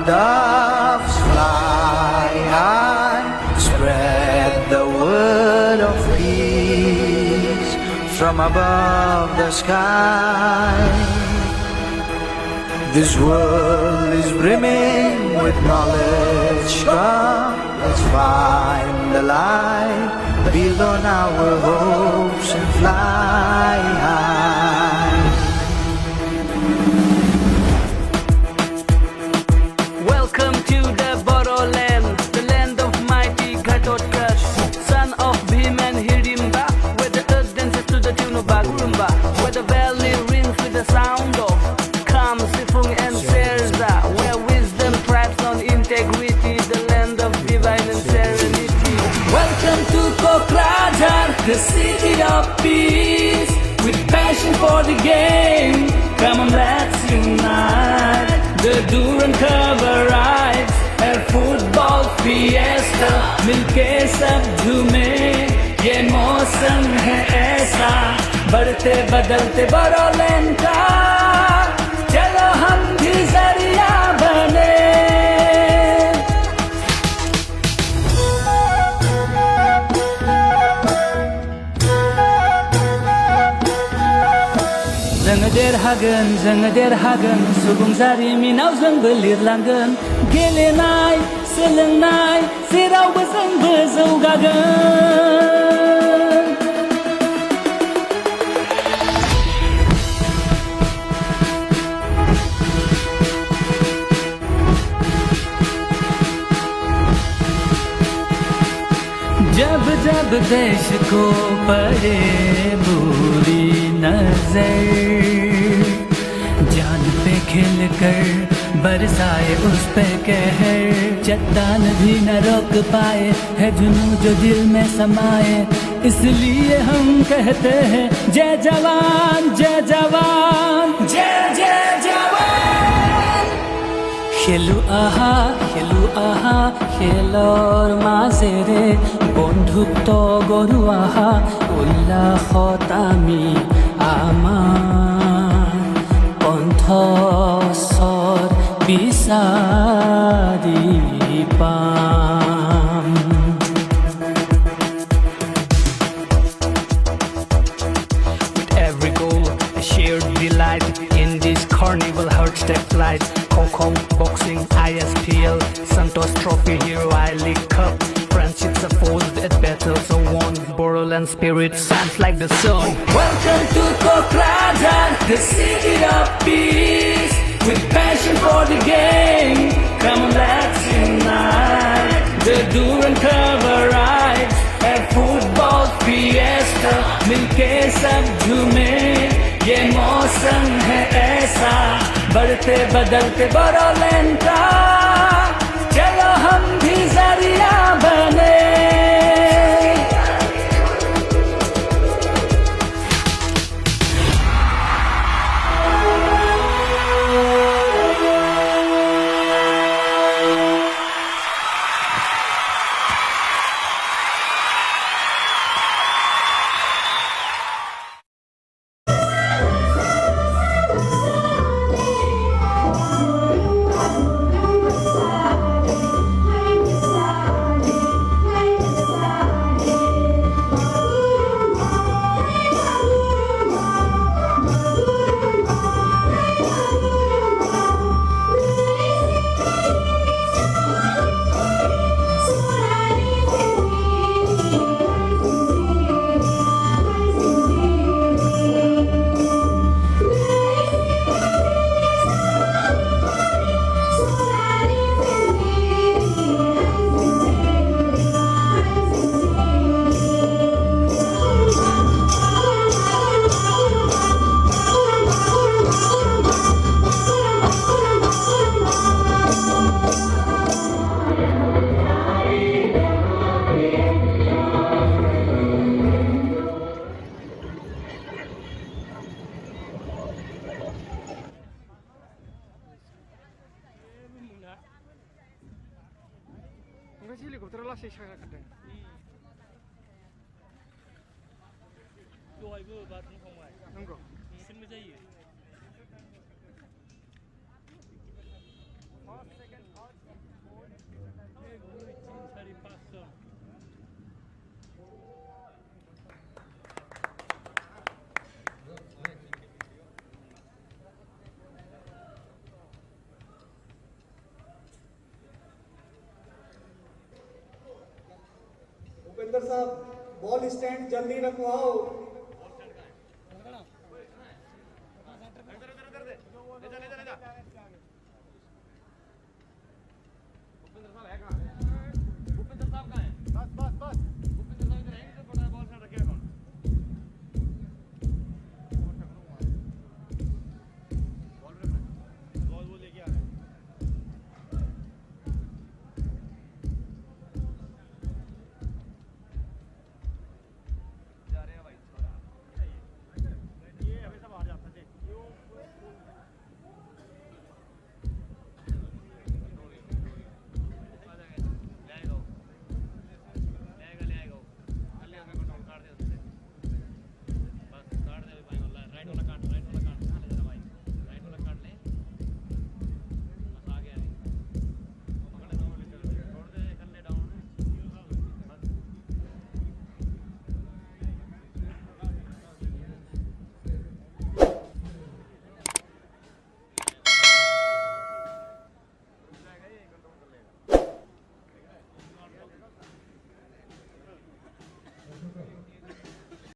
doves fly high, spread the word of peace from above the sky. This world is brimming with knowledge. Come, let's find the light, build on our hopes and fly high. Welcome to the bodoland, the land of mighty kokrajar, son of Bhim and Hirimba, where the earth dances to the tune of Bagurumba, where the valley rings with the sound of Kam, Sifung and Serza, where wisdom thrives on integrity, the land of divine and serenity. Welcome to Kokrajar, the city of peace, with passion for the game. Come on, let's unite. The Durand cover rides, a football fiesta, मिलके सब झूमे, ये मौसम है ऐसा, बढ़ते बदलते बोडोलैंड का, चलो हम भी जरिया बने. जोङो देरहागोन सुबुं जारिमिनाव जोंबो लिरलांगोन गेलेनाय सोलोंनाय जेरावबो जोंबो जौगागोन. जब जब देश को पड़े बुरी नजर, जान पे खेल कर बरसाए उस पे कहर, चट्टान भी न रोक पाए है जुनून जो दिल में समाए, इसलिए हम कहते हैं जय जवान जय जवान जय जय जवान. খেলু আহা খেলৰ মাজেৰে বন্ধুত্ব গঢ়ো আহা, উল্লাসত আমি আমাৰ কণ্ঠস্বৰ বিচাৰি পাম. With every goal, a shared delight in this carnival heart step flight. Kho, boxing, ISPL, Santos Trophy, Hero I-League Cup. Friendships are forged at battle, so on. Bodoland spirit sounds like the sun. Welcome to Kokrajar, the city of peace, with passion for the game. Come on, let's unite. The Durand cover rides, a football fiesta, मिलके सब झूमे, ये मौसम है ऐसा, बढ़ते बदलते बोडोलैंड का, चलो हम भी जरिया बने. हेलिकप्टार लासै साखा खारदों दहायबो बारहुंखांबाय नंगौ बिसोरनो जायो साहब बॉल स्टैंड जल्दी रखवाओ।